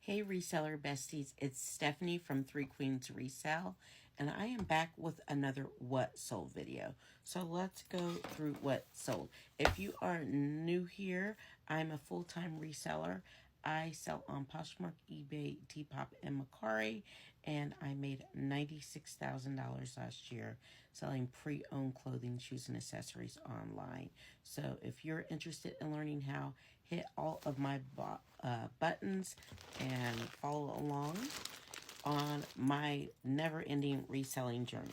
Hey reseller besties, it's Stephanie from Three Queens Resell, and I am back with another What Sold video. So let's go through what sold. If you are new here, I'm a full-time reseller. I sell on Poshmark, eBay, Depop, and Mercari, and I made $96,000 last year selling pre-owned clothing, shoes, and accessories online. So if you're interested in learning how, hit all of my buttons and follow along on my never-ending reselling journey.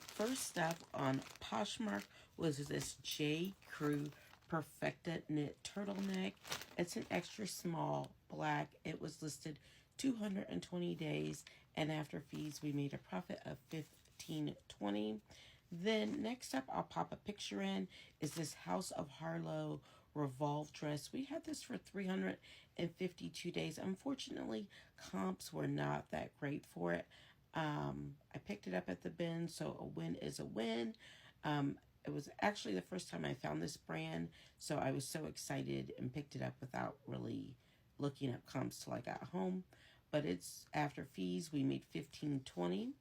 First up on Poshmark was this J. Crew Perfecta knit turtleneck. It's an extra small black. It was listed 220 days, and after fees we made a profit of $15.20. Then next up, I'll pop a picture in, is this House of Harlow Revolve dress. We had this for 352 days. Unfortunately, comps were not that great for it. I picked it up at the bin, so a win is a win. It was actually the first time I found this brand, so I was so excited and picked it up without really looking up comps till I got home. But it's after fees, we made $15.20.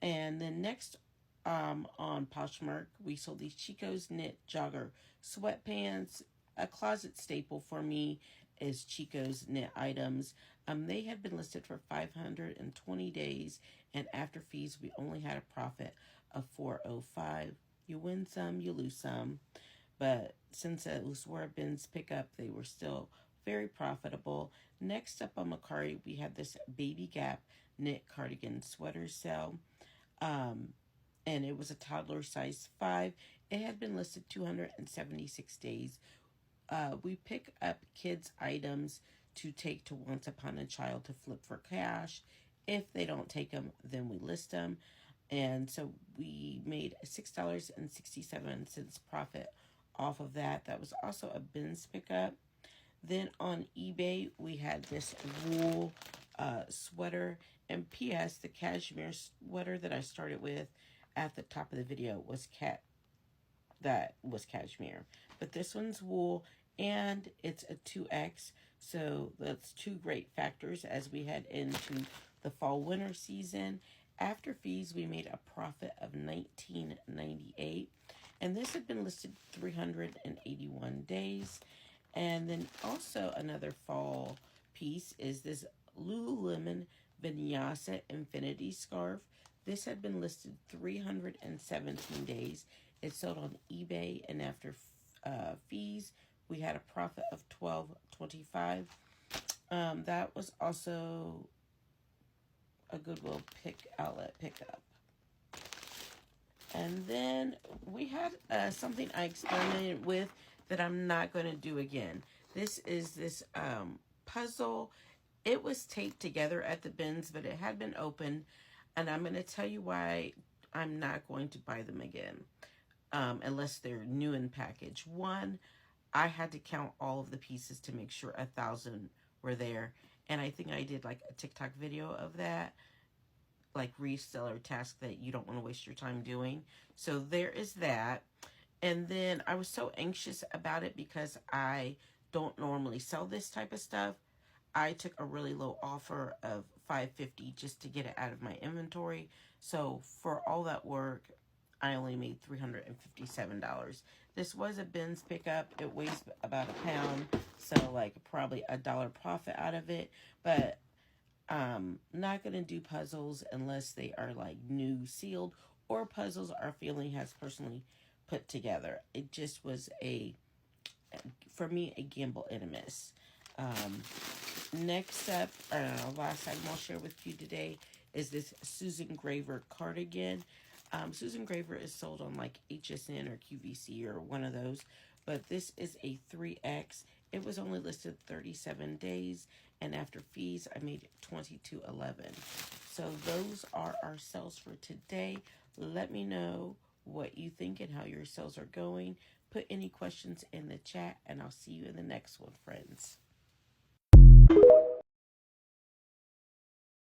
And then next, on Poshmark, we sold these Chico's knit jogger sweatpants. A closet staple for me is Chico's knit items. They had been listed for 520 days, and after fees, we only had a profit of $405. You win some, you lose some, but since it was where bins pick up, they were still very profitable. Next up on Mercari, we had this Baby Gap knit cardigan sweater sale. And it was a toddler size 5. It had been listed 276 days. We pick up kids' items to take to Once Upon a Child to flip for cash. If they don't take them, then we list them. And so we made $6.67 profit off of that. That was also a bins pickup. Then on eBay, we had this wool sweater. And P.S., the cashmere sweater that I started with at the top of the video was cashmere. But this one's wool, and it's a 2X. So that's two great factors as we head into the fall-winter season. After fees, we made a profit of $19.98. And this had been listed 381 days. And then also another fall piece is this Lululemon Vinyasa Infinity Scarf. This had been listed 317 days. It sold on eBay, and after fees, we had a profit of $12.25. That was also a Goodwill outlet pickup. And then we had something I experimented with that I'm not going to do again. This is this puzzle. It was taped together at the bins, but it had been opened. And I'm going to tell you why I'm not going to buy them again, unless they're new in package. One, I had to count all of the pieces to make sure 1,000 were there. And I think I did like a TikTok video of that, like reseller task that you don't want to waste your time doing. So there is that. And then I was so anxious about it because I don't normally sell this type of stuff. I took a really low offer of $550 just to get it out of my inventory. So for all that work, I only made $357. This was a bins pickup. It weighs about a pound, so like probably $1 profit out of it. But not gonna do puzzles unless they are like new sealed or puzzles our family has personally put together. It just was for me, a gamble and a miss. Next up, last item I'll share with you today is this Susan Graver cardigan. Susan Graver is sold on like HSN or QVC or one of those, but this is a 3X. It was only listed 37 days, and after fees, I made $22.11. So those are our sales for today. Let me know what you think and how your sales are going. Put any questions in the chat, and I'll see you in the next one, friends.